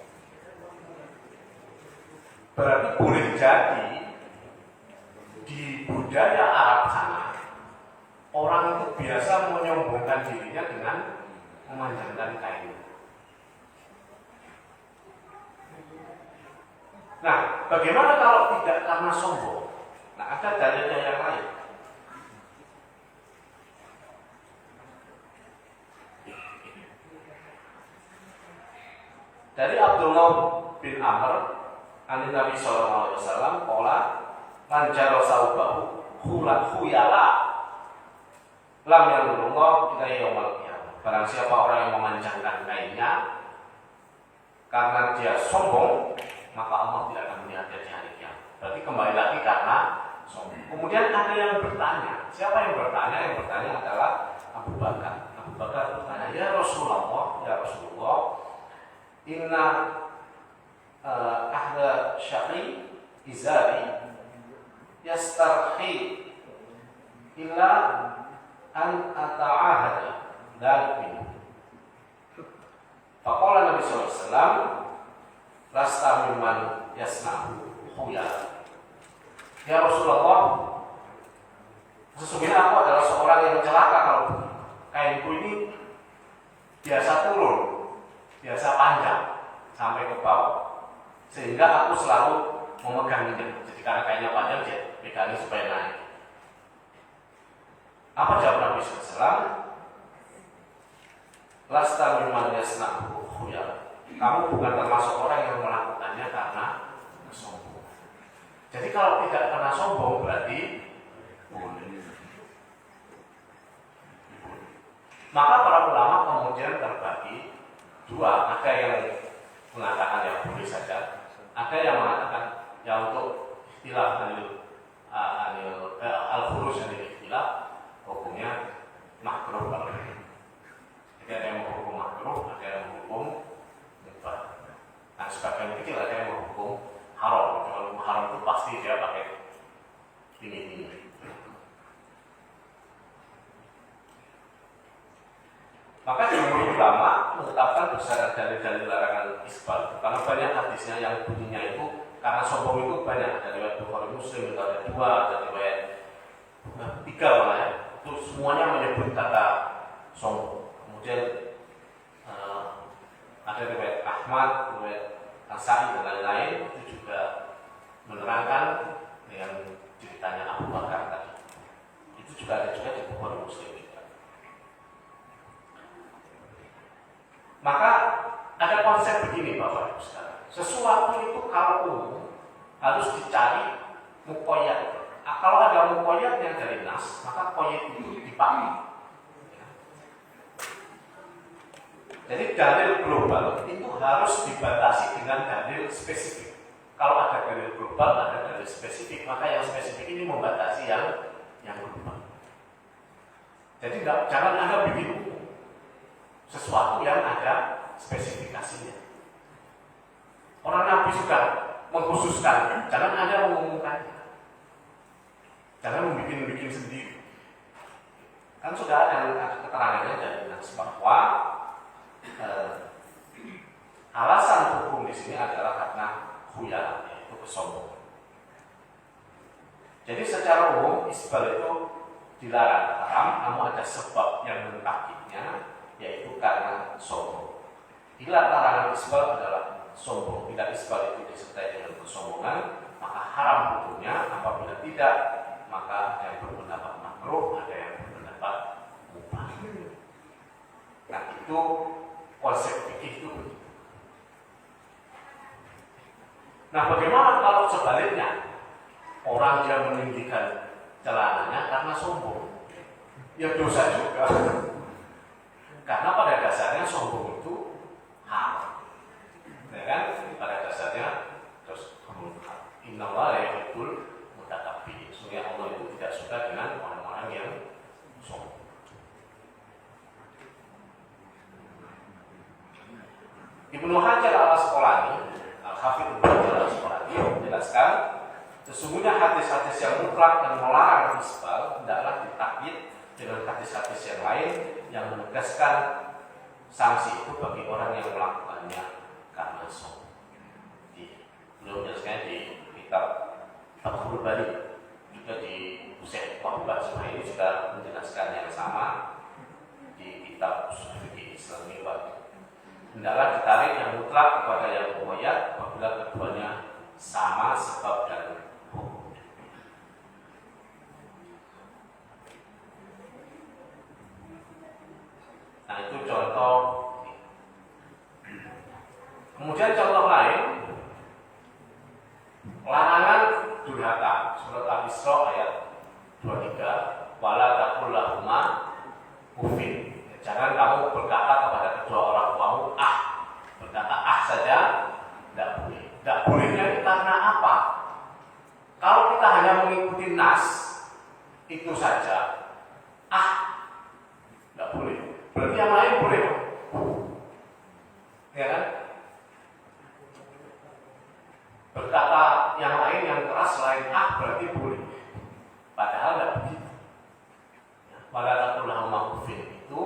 Berarti boleh jadi di budaya Arab sana orang itu biasa menyombongkan dirinya dengan memanjangkan kain. Nah, bagaimana kalau tidak karena sombong? Nah, ada dalilnya yang lain. Dari Abdullah bin Amr an Nabi sallallahu alaihi wasallam qala man jara saubahu khuyala lam yanzurullah ila yaumil qiyamah. Barang siapa orang yang memanjangkan kainnya karena dia sombong, maka Allah tidak akan melihat dia di hari kiamat. Berarti kembali lagi karena sombong. Kemudian ada yang bertanya. Siapa yang bertanya? Yang bertanya adalah Abu Bakar. Abu Bakar bertanya, ya Rasulullah, inna ahla syaqi izari yastarhi illa an ata'ahada dzalik. Faqala Nabi sallallahu alaihi wasallam lasta mimman yasna'u khuyala. Ya Rasulullah, sesungguhnya aku adalah seorang yang celaka kalau kainku ini biasa turun, biasa panjang sampai ke bawah, sehingga aku selalu memeganginya. Jadi karena kainnya panjang, dia pegangi supaya naik. Apa jawab Nabi SAW? Lasta mimman yasna'u khuyala. Kamu bukan termasuk orang yang melakukannya karena sombong. Jadi kalau tidak karena sombong berarti boleh. Maka para ulama kemudian terbagi dua, ada yang mengatakan yang boleh saja, ada yang mengatakan yang untuk istilah al-khuruj dari istilah hukumnya makruh. Jadi ada yang menghukum makruh, ada yang menghukum mubah. Nah, sebagian kecil ada yang menghukum haram. Kalau haram itu pasti dia pakai ini. Maka jumhur ulama menetapkan bersyarat dalil-dalil larangan isbal karena banyak hadisnya yang bunyinya itu karena sombong itu banyak. Ada riwayat Bukhari Muslim, ada 2, ada riwayat 3 malah ya. itu semuanya menyebut kata sombong. Kemudian ada riwayat Ahmad, riwayat Nasai dan lain-lain itu juga menerangkan dengan ceritanya Abu Bakar tadi. Itu juga ada juga di Bukhari Muslim juga. Maka ada konsep begini Bapak Ibu sekalian. Sesuatu itu kalau umum harus dicari mukoyat. Kalau ada mukoyat yang dari nas, maka koyat itu dipakai. Jadi dalil global itu harus dibatasi dengan dalil spesifik. Kalau ada dalil global, ada dalil spesifik, maka yang spesifik ini membatasi yang global. Jadi jangan Anda bikin sesuatu yang ada spesifikasinya. Orang Nabi sudah mengkhususkan, jangan Anda mengumumkannya. Jangan membikin sendiri. Kan sudah ada keterangannya dari nas bahwa alasan hukum di sini adalah karena khuyala, yaitu kesombongan. Jadi secara umum isbal itu dilarang haram, namun ada sebab yang melengkapinya, yaitu karena sombong. Ilat larangan isbal adalah sombong. Bila isbal itu disertai dengan kesombongan, maka haram hukumnya. Apabila tidak, maka ada yang berpendapat makruh, ada yang berpendapat mubah. Nah itu konsep fikih itu. Nah bagaimana kalau sebaliknya orang yang meninggikan celananya karena sombong? Ya dosa juga. Karena pada dasarnya sombong itu haram. Ya kan? Pada dasarnya terus innallaha la yuhibbul mutakabbirin. Sesungguhnya Allah itu tidak suka dengan orang-orang yang sombong. Ibnu Hajar al-Asqalani, Al-Hafidz Ibnu Hajar al-Asqalani menjelaskan, sesungguhnya hadis-hadis yang mutlak dan melarang isbal hendaklah ditakyid dengan hadis-hadis yang lain yang menegaskan sanksi itu bagi orang yang melakukannya karena sombong. Beliau menjelaskannya di kitab Fathul Bari, juga di Syekh Wahbah Ismail juga menjelaskan yang sama di kitab Ushul Fiqh Islami. Hendaklah ditarik yang mutlak kepada yang muqayyad apabila keduanya sama sebab dan hukum. Nah itu contoh. Kemudian contoh lain, larangan durhaka. Surat Al-Isra ayat 23, wala taqul lahuma uffin. Jangan kamu berkata kepada kedua orang tuamu berkata saja, tidak boleh. Tidak bolehnya itu karena apa? Kalau kita hanya mengikuti nas itu saja, tidak boleh. Berarti yang lain boleh, ya kan? Berkata yang lain yang keras selain berarti boleh. Padahal tidak begitu. Wala taqul lahuma uffin itu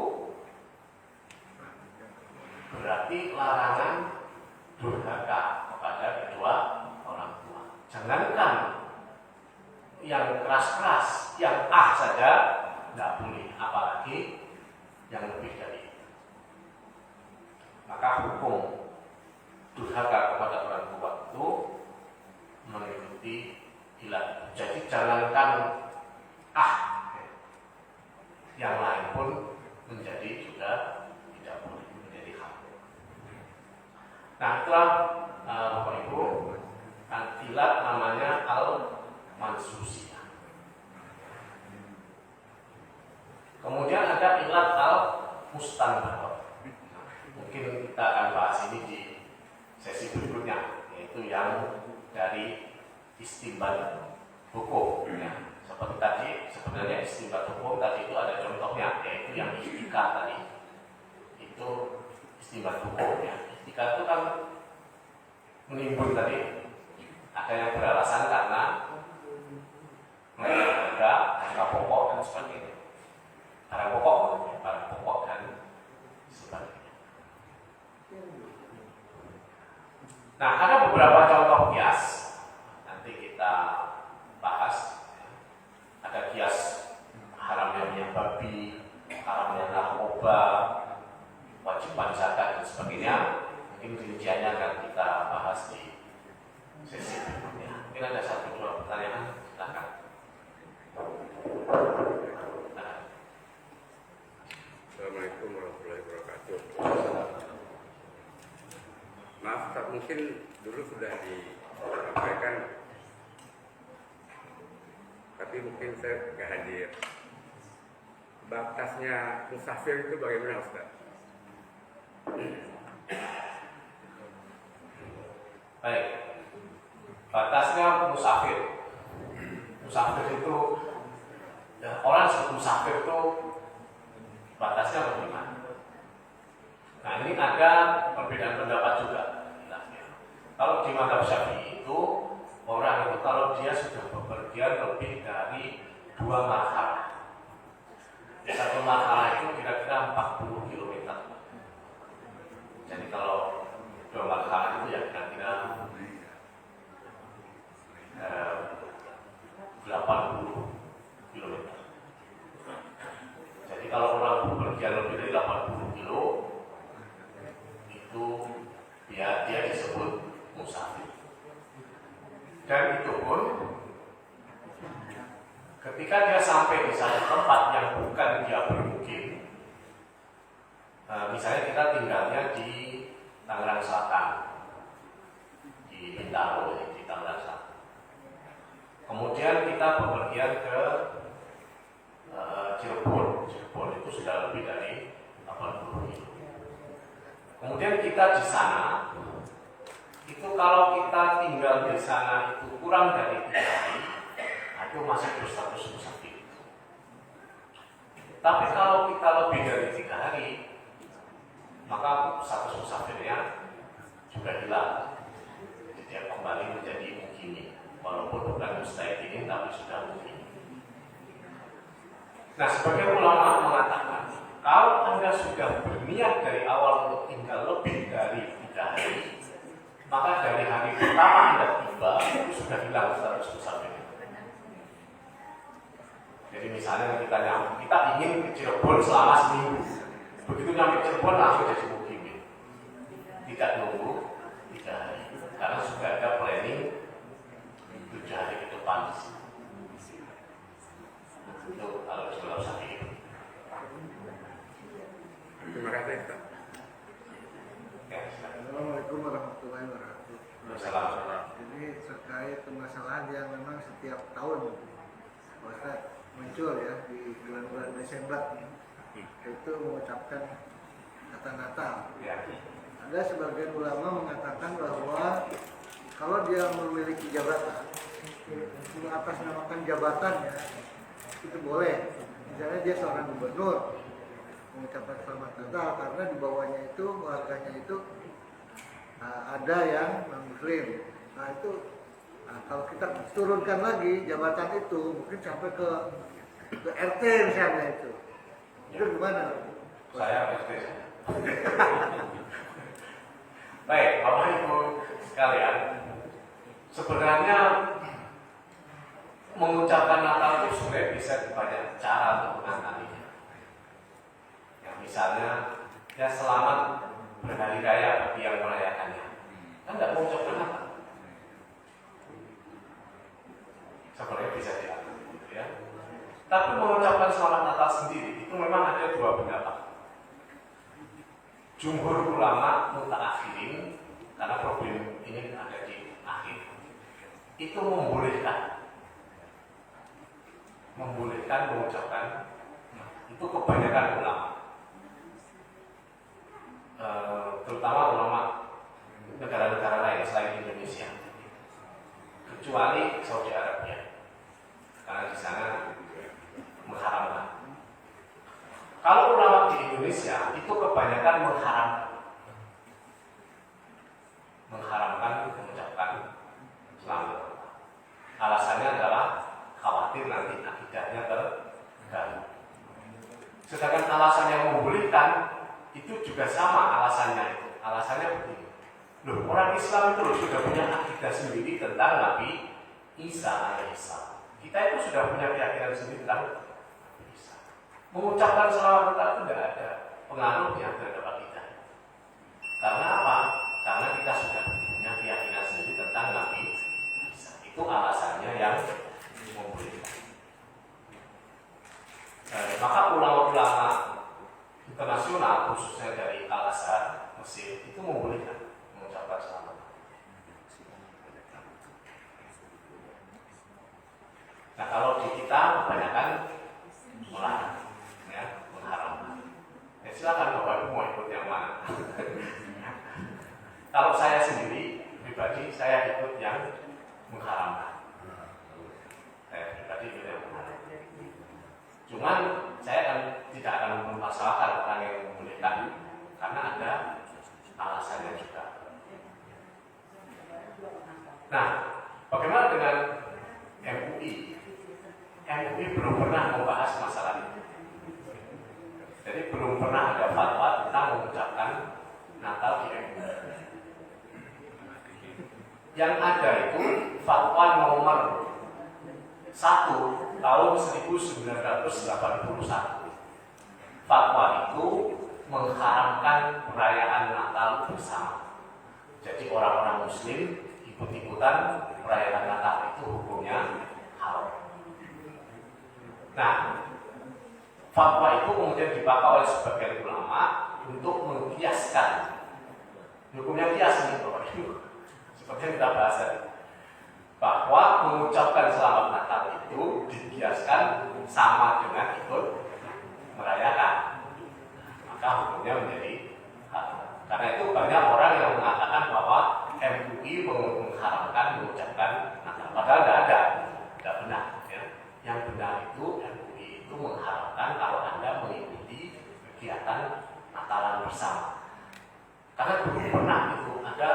berarti larangan durhaka kepada kedua orang tua. Jangankan yang keras-keras, yang saja tidak boleh, apalagi yang lebih dari itu. Maka hukum durhaka kepada orang tua itu mengikuti ilat. Jadi jangankan yang lain pun menjadi juga tidak boleh, menjadi hak. Nah itulah Bapak Ibu, ilat namanya al-mansusiyah. Kemudian ada ilat al-mustanbath. Mungkin kita akan bahas ini di sesi berikutnya, yaitu yang dari istinbat hukum. Ya. Seperti tadi, sebenarnya istinbat hukum tadi itu ada contohnya, yaitu yang ihtikad tadi. Itu istinbat hukum ya. Ihtikad itu kan menimbun tadi. Ada yang beralasan karena harga pokok dan sebagainya. Barang pokok dan sebagainya. Nah, ada beberapa contoh kias. Nanti kita bahas. Ada kias haramnya minyak Mungkin ada satu dua pertanyaan, silakan. Assalamualaikum warahmatullahi wabarakatuh. Maaf, tak mungkin dulu sudah disampaikan, tapi mungkin saya nggak hadir. Batasnya musafir itu bagaimana, Ustaz? Baik, batasnya musafir. Musafir itu orang sebut musafir itu batasnya bagaimana? Nah, ini ada perbedaan pendapat juga. Kalau di mazhab Syafi'i itu orang itu kalau dia sudah bepergian lebih dari 2 marhalah. Satu marhalah itu kira-kira 40 km. Jadi kalau 2 marhalah itu ya kira-kira 80 km. Jadi kalau orang bepergian lebih dari 80 kilo itu ya dia disebut musafir. Dan itu pun ketika dia sampai di satu tempat yang bukan dia bermukim, misalnya kita tinggalnya di Tangerang Selatan, di Bintaro, di Tangerang Selatan. Kemudian kita bepergian ke Cirebon. Cirebon itu sudah lebih dari 80 kilo. Kemudian kita di sana, itu kalau kita tinggal di sana itu kurang dari 3 hari, itu masih berstatus musafir. Tapi kalau kita lebih dari 3 hari, maka status musafirnya juga hilang. Jadi dia kembali menjadi mukimi, walaupun bukan mustahidin tapi sudah mukimi. Nah, sebagian ulama mengatakan kalau Anda sudah berniat dari awal untuk tinggal lebih dari 3 hari, maka dari hari pertama Anda tiba itu sudah hilang status musafir. Jadi misalnya kita ingin ke Cirebon selama seminggu, begitu nyampe Cirebon langsung jadi mukim, tidak nunggu 3 hari, karena sudah ada planning 7 hari ke depan. Itu kalau sudah usah ini. Terima kasih, Ustaz. Assalamualaikum warahmatullahi wabarakatuh. Assalamualaikum. Ini terkait permasalahan yang memang setiap tahun Ustaz muncul ya di bulan-bulan Desember, itu mengucapkan kata Natal. Ya. Ada sebagian ulama mengatakan bahwa kalau dia memiliki jabatan, mengatasnamakan jabatannya, itu boleh. Misalnya dia seorang gubernur, mengucapkan selamat Natal karena di bawahnya itu warganya itu ada yang non-muslim. Nah itu kalau kita turunkan lagi jabatan itu mungkin sampai ke RT misalnya itu gimana? Saya RT. Baik, Bapak Ibu sekalian, sebenarnya mengucapkan Natal itu sebenarnya bisa banyak cara untuk menangkalinya. Ya, misalnya, ya selamat berhari raya bagi yang merayakannya. Kan nggak mengucapkan Natal. Sebenarnya bisa diatur, gitu ya. Tapi mengucapkan selamat Natal sendiri itu memang ada 2 pendapat. Jumhur ulama mutaakhirin, karena problem ini ada di akhir, itu membolehkan mengucapkan, itu kebanyakan ulama, terutama ulama negara-negara lain selain Indonesia, kecuali Saudi Arabia, karena di sana mengharamkan. Kalau ulama di Indonesia itu kebanyakan mengharamkan mengucapkan selamat. Alasannya adalah khawatir nanti akidahnya terganggu. Sedangkan alasan yang membolehkan itu juga sama alasannya. Alasannya begini. Loh, orang Islam itu sudah punya akidah sendiri tentang Nabi Isa alaihissalam. Kita itu sudah punya keyakinan sendiri tentang mengucapkan selamat Natal itu tidak ada pengaruhnya terhadap akidah. Karena apa? Karena kita sudah punya keyakinan sendiri tentang Nabi Isa. Itu Itu alasannya yang membolehkan. Maka ulama-ulama internasional, khususnya dari Al-Azhar, Mesir, itu membolehkan mengucapkan selamat. Nah, kalau di kita kebanyakan melarang, ya, mengharamkan. Ya, silakan Bapak Ibu mau ikut yang mana. Kalau saya sendiri pribadi, saya ikut yang mengharamkan. Saya pribadi ikut yang mengharamkan. Cuman saya tidak akan mempermasalahkan orang yang membolehkan, karena ada alasannya juga. Nah, bagaimana dengan MUI? MUI belum pernah membahas masalah ini. Jadi belum pernah ada fatwa tentang mengucapkan Natal di MUI. Yang ada itu fatwa nomor 1 tahun 1981. Fatwa itu mengharamkan perayaan Natal bersama. Jadi orang-orang Muslim ikut-ikutan perayaan Natal itu hukumnya haram. Nah, fatwa itu kemudian dipakai oleh sebagian ulama untuk mengkiaskan. Hukumnya kias ini, Bapak Ibu. Seperti yang kita bahas tadi, bahwa mengucapkan selamat Natal itu dikiaskan sama dengan ikut merayakan. Maka hukumnya menjadi haram. Karena itu banyak orang yang mengatakan bahwa MUI mengharamkan mengucapkan Natal. Padahal tidak benar. Ya. Yang benar itu MUI itu mengharamkan kalau Anda mengikuti kegiatan Natalan bersama. Karena dulu pernah itu ada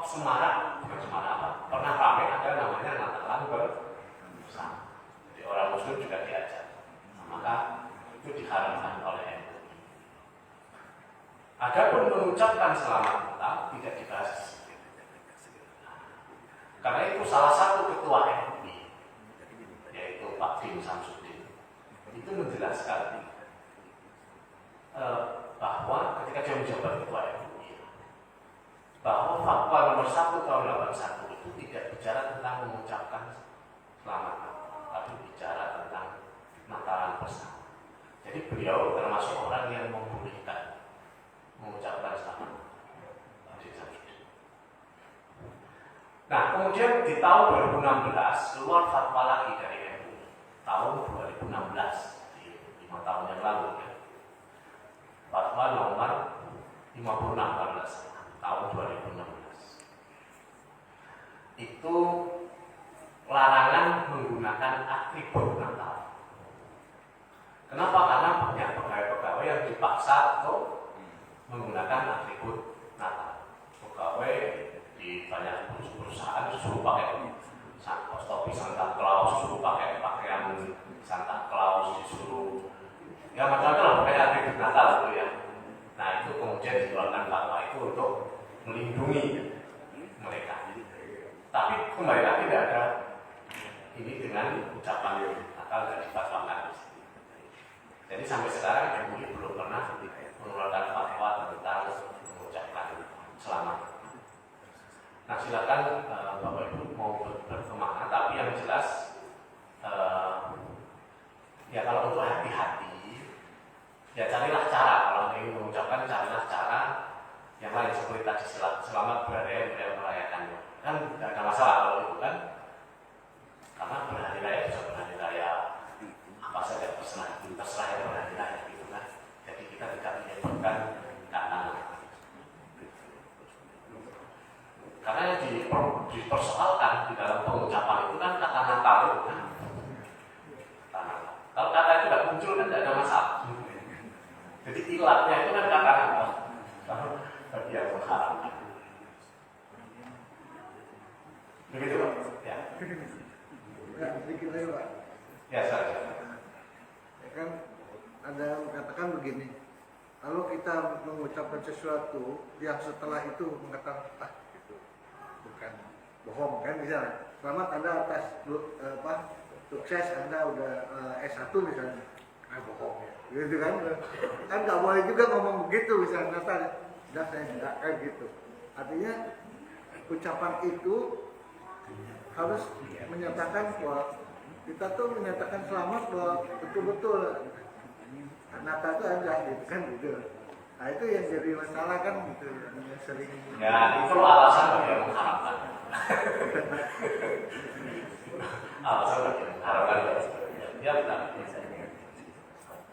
semarak, bukan semarak apa, pernah ramai ada namanya Natalan bersama. Jadi orang Muslim juga diajak. Maka itu diharamkan oleh MUI. Adapun mengucapkan selamat Natal tidak dibahas. Karena itu salah satu ketua MUI, yaitu Pak Din Samsudin, itu menjelaskan bahwa ketika dia menjabat ketua MUI, bahwa fatwa nomor 1 tahun 81 itu tidak bicara tentang mengucapkan selamat Natal, tapi bicara tentang Natalan bersama. Jadi beliau termasuk orang yang membolehkan mengucapkan selamat Natal. Nah, kemudian di tahun 2016 keluar fatwa lagi dari MUI. Tahun 2016, di 5 tahun yang lalu ya. Fatwa nomor 56 tahun 2016. Itu larangan menggunakan atribut Natal. Kenapa? Karena banyak pegawai-pegawai yang dipaksa untuk menggunakan atribut Natal. Pegawai di banyak perusahaan disuruh pakai topi Santa Claus, disuruh pakai pakaian Santa Claus, disuruh ya macam-macam pakai atribut Natal itu ya. Nah itu kemudian dikeluarkan fatwa itu untuk melindungi mereka. Tapi kembali lagi tidak ada ini dengan ucapan Natal dan difatwakan. Jadi sampai sekarang MUI belum pernah mengeluarkan fatwa tentang mengucapkan selamat. Nah silakan Bapak Ibu mau berkemana, tapi yang jelas ya kalau untuk hati-hati ya carilah cara. Kalau ingin mengucapkan carilah cara yang lain seperti tadi selamat berhari raya merayakannya. Kan tidak ada masalah kalau itu kan, karena berhari raya bisa berhari raya apa saja terserah ya berhari raya gitu kan. Jadi kita tidak menyebutkan kata karena yang dipersoalkan di dalam pengucapan itu kan kata Natal itu kan. Kalau kata itu tidak muncul kan tidak ada masalah. Jadi ilatnya itu kan kata Natal. Kalau bagi yang mengharamkan. Begitu Pak? Ya. Ya, sedikit lagi Pak. Ya saja. Ya kan ada yang mengatakan begini. Kalau kita mengucapkan sesuatu yang setelah itu mengatakan itu bukan bohong kan misalnya. Selamat Anda atas sukses Anda udah S1 misalnya. Bohong ya. Gitu kan nggak boleh juga ngomong begitu misalnya Natal. Sudah saya tidak kan gitu. Artinya ucapan itu harus menyatakan bahwa kita tuh menyatakan selamat bahwa betul-betul Natal itu ada gitu kan gitu. Nah itu yang jadi masalah kan gitu yang sering. Ya itu alasan bagi yang mengharapkan. Alasan bagi yang mengharapkan. Ya benar.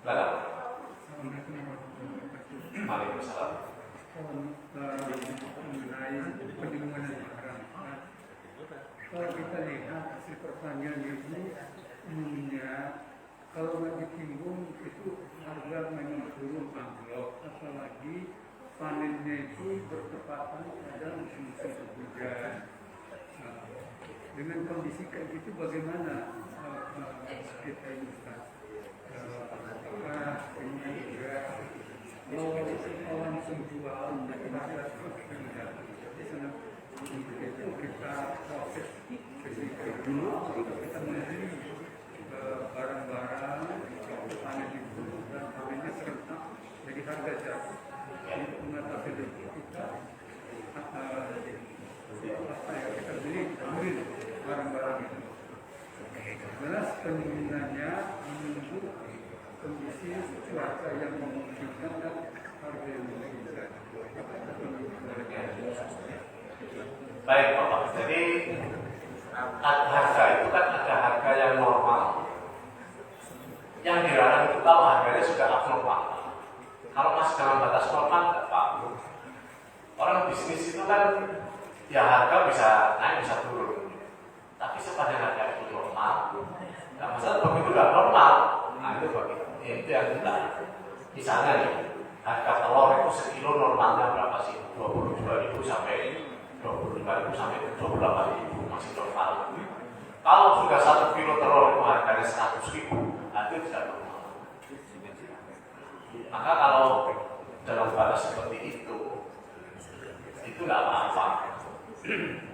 Benar. Waalaikumsalam. Mengenai penimbunan barang. Kalau kita lihat hasil pertanian ini umumnya kalau nggak ditimbun itu harga memang turun anjlok, apalagi panennya itu bertepatan pada musim-musim hujan. Dengan kondisi kayak gitu bagaimana kita ini Ustaz? Apakah kemudian juga kalau langsung jual kita di sana itu kita proses dulu kita membeli barang-barang panen itu dan panennya serentak jadi harga jatuh untuk mengatasi itu kita kita beli barang-barang itu jelas penurunannya menunggu kondisi cuaca yang memungkinkan dan harga yang memungkinkan. Baik Bapak, jadi harga itu kan ada harga yang normal. Yang dilarang itu kalau harganya sudah abnormal. Kalau masih dalam batas normal tidak apa-apa. Orang bisnis itu kan ya harga bisa naik bisa turun. Tapi sepanjang harga itu normal, nah masalah begitu nggak normal, nah itu itu yang kita. Misalnya nih, harga telur itu sekilo normalnya berapa sih? 22.000 sampai 25.000 sampai 28.000 masih normal. Kalau sudah 1 kilo telur itu harganya 100.000, nah itu tidak normal. Maka kalau dalam batas seperti itu nggak apa-apa.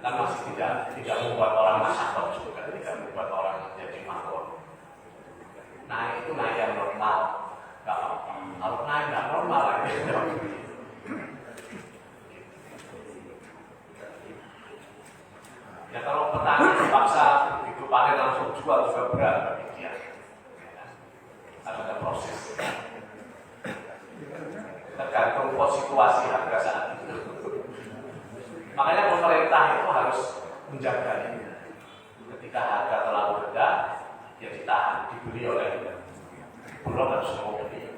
Kan masih tidak membuat orang masyarakat juga, tidak membuat orang menjadi makmur. Naik itu naik yang normal, nggak apa-apa. Kalau naik nggak normal lagi. Ya kalau petani dipaksa itu panen langsung jual juga berat bagi dia. Ada proses. Tergantung situasi harga saat itu. Makanya pemerintah itu harus menjaga ini. Ketika harga terlalu rendah, ya ditahan, dibeli oleh bulog harus mau beli.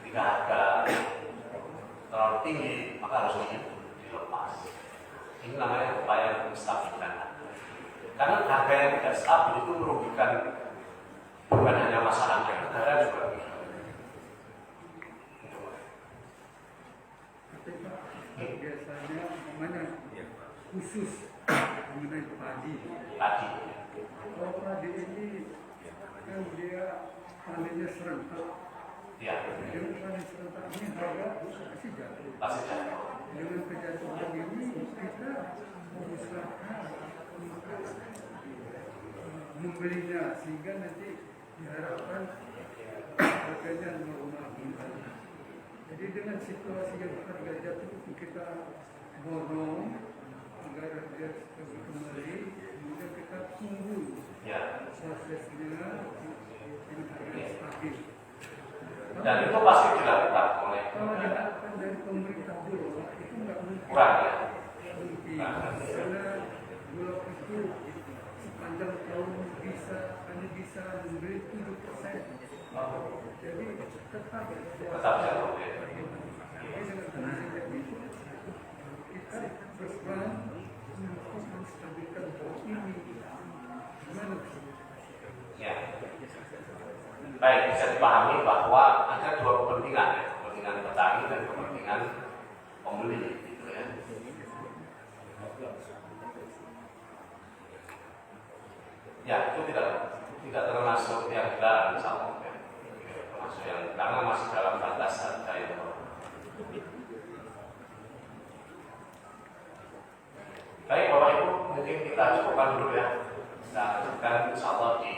Ketika harga terlalu tinggi, maka harus dilepas. Ini namanya upaya menstabilkan. Karena harga yang tidak stabil itu merugikan bukan hanya masyarakat, negara juga. Biasanya namanya khusus mengenai padi. Kalau padi ini kan dia panennya serentak. Ya. Dengan panen serentak ini harga pasti jatuh. Pasti jatuh. Dengan kejatuhan ini kita berusaha untuk membelinya sehingga nanti diharapkan harganya normal kembali. Jadi dengan situasi yang harga jatuh itu kita borong agar dia kembali, kemudian kita tunggu prosesnya dengan harga stabil. Dan itu pasti dilakukan oleh kalau dilakukan dari pemerintah dulu itu nggak mungkin. kurang ya. Karena Bulog itu sepanjang tahun hanya bisa membeli 7%. Jadi tetap jatuh ya. Jadi dengan kondisi itu kita berperan untuk menstabilkan ini. Gimana? Ya. Baik, bisa dipahami bahwa ada dua kepentingan ya, kepentingan petani dan kepentingan pembeli gitu ya. Ya, itu tidak termasuk yang dilarang misalnya. Ya. Termasuk yang karena masih dalam batas harga yang normal. Baik Bapak Ibu, mungkin kita cukupkan dulu ya. Kita lanjutkan insya Allah di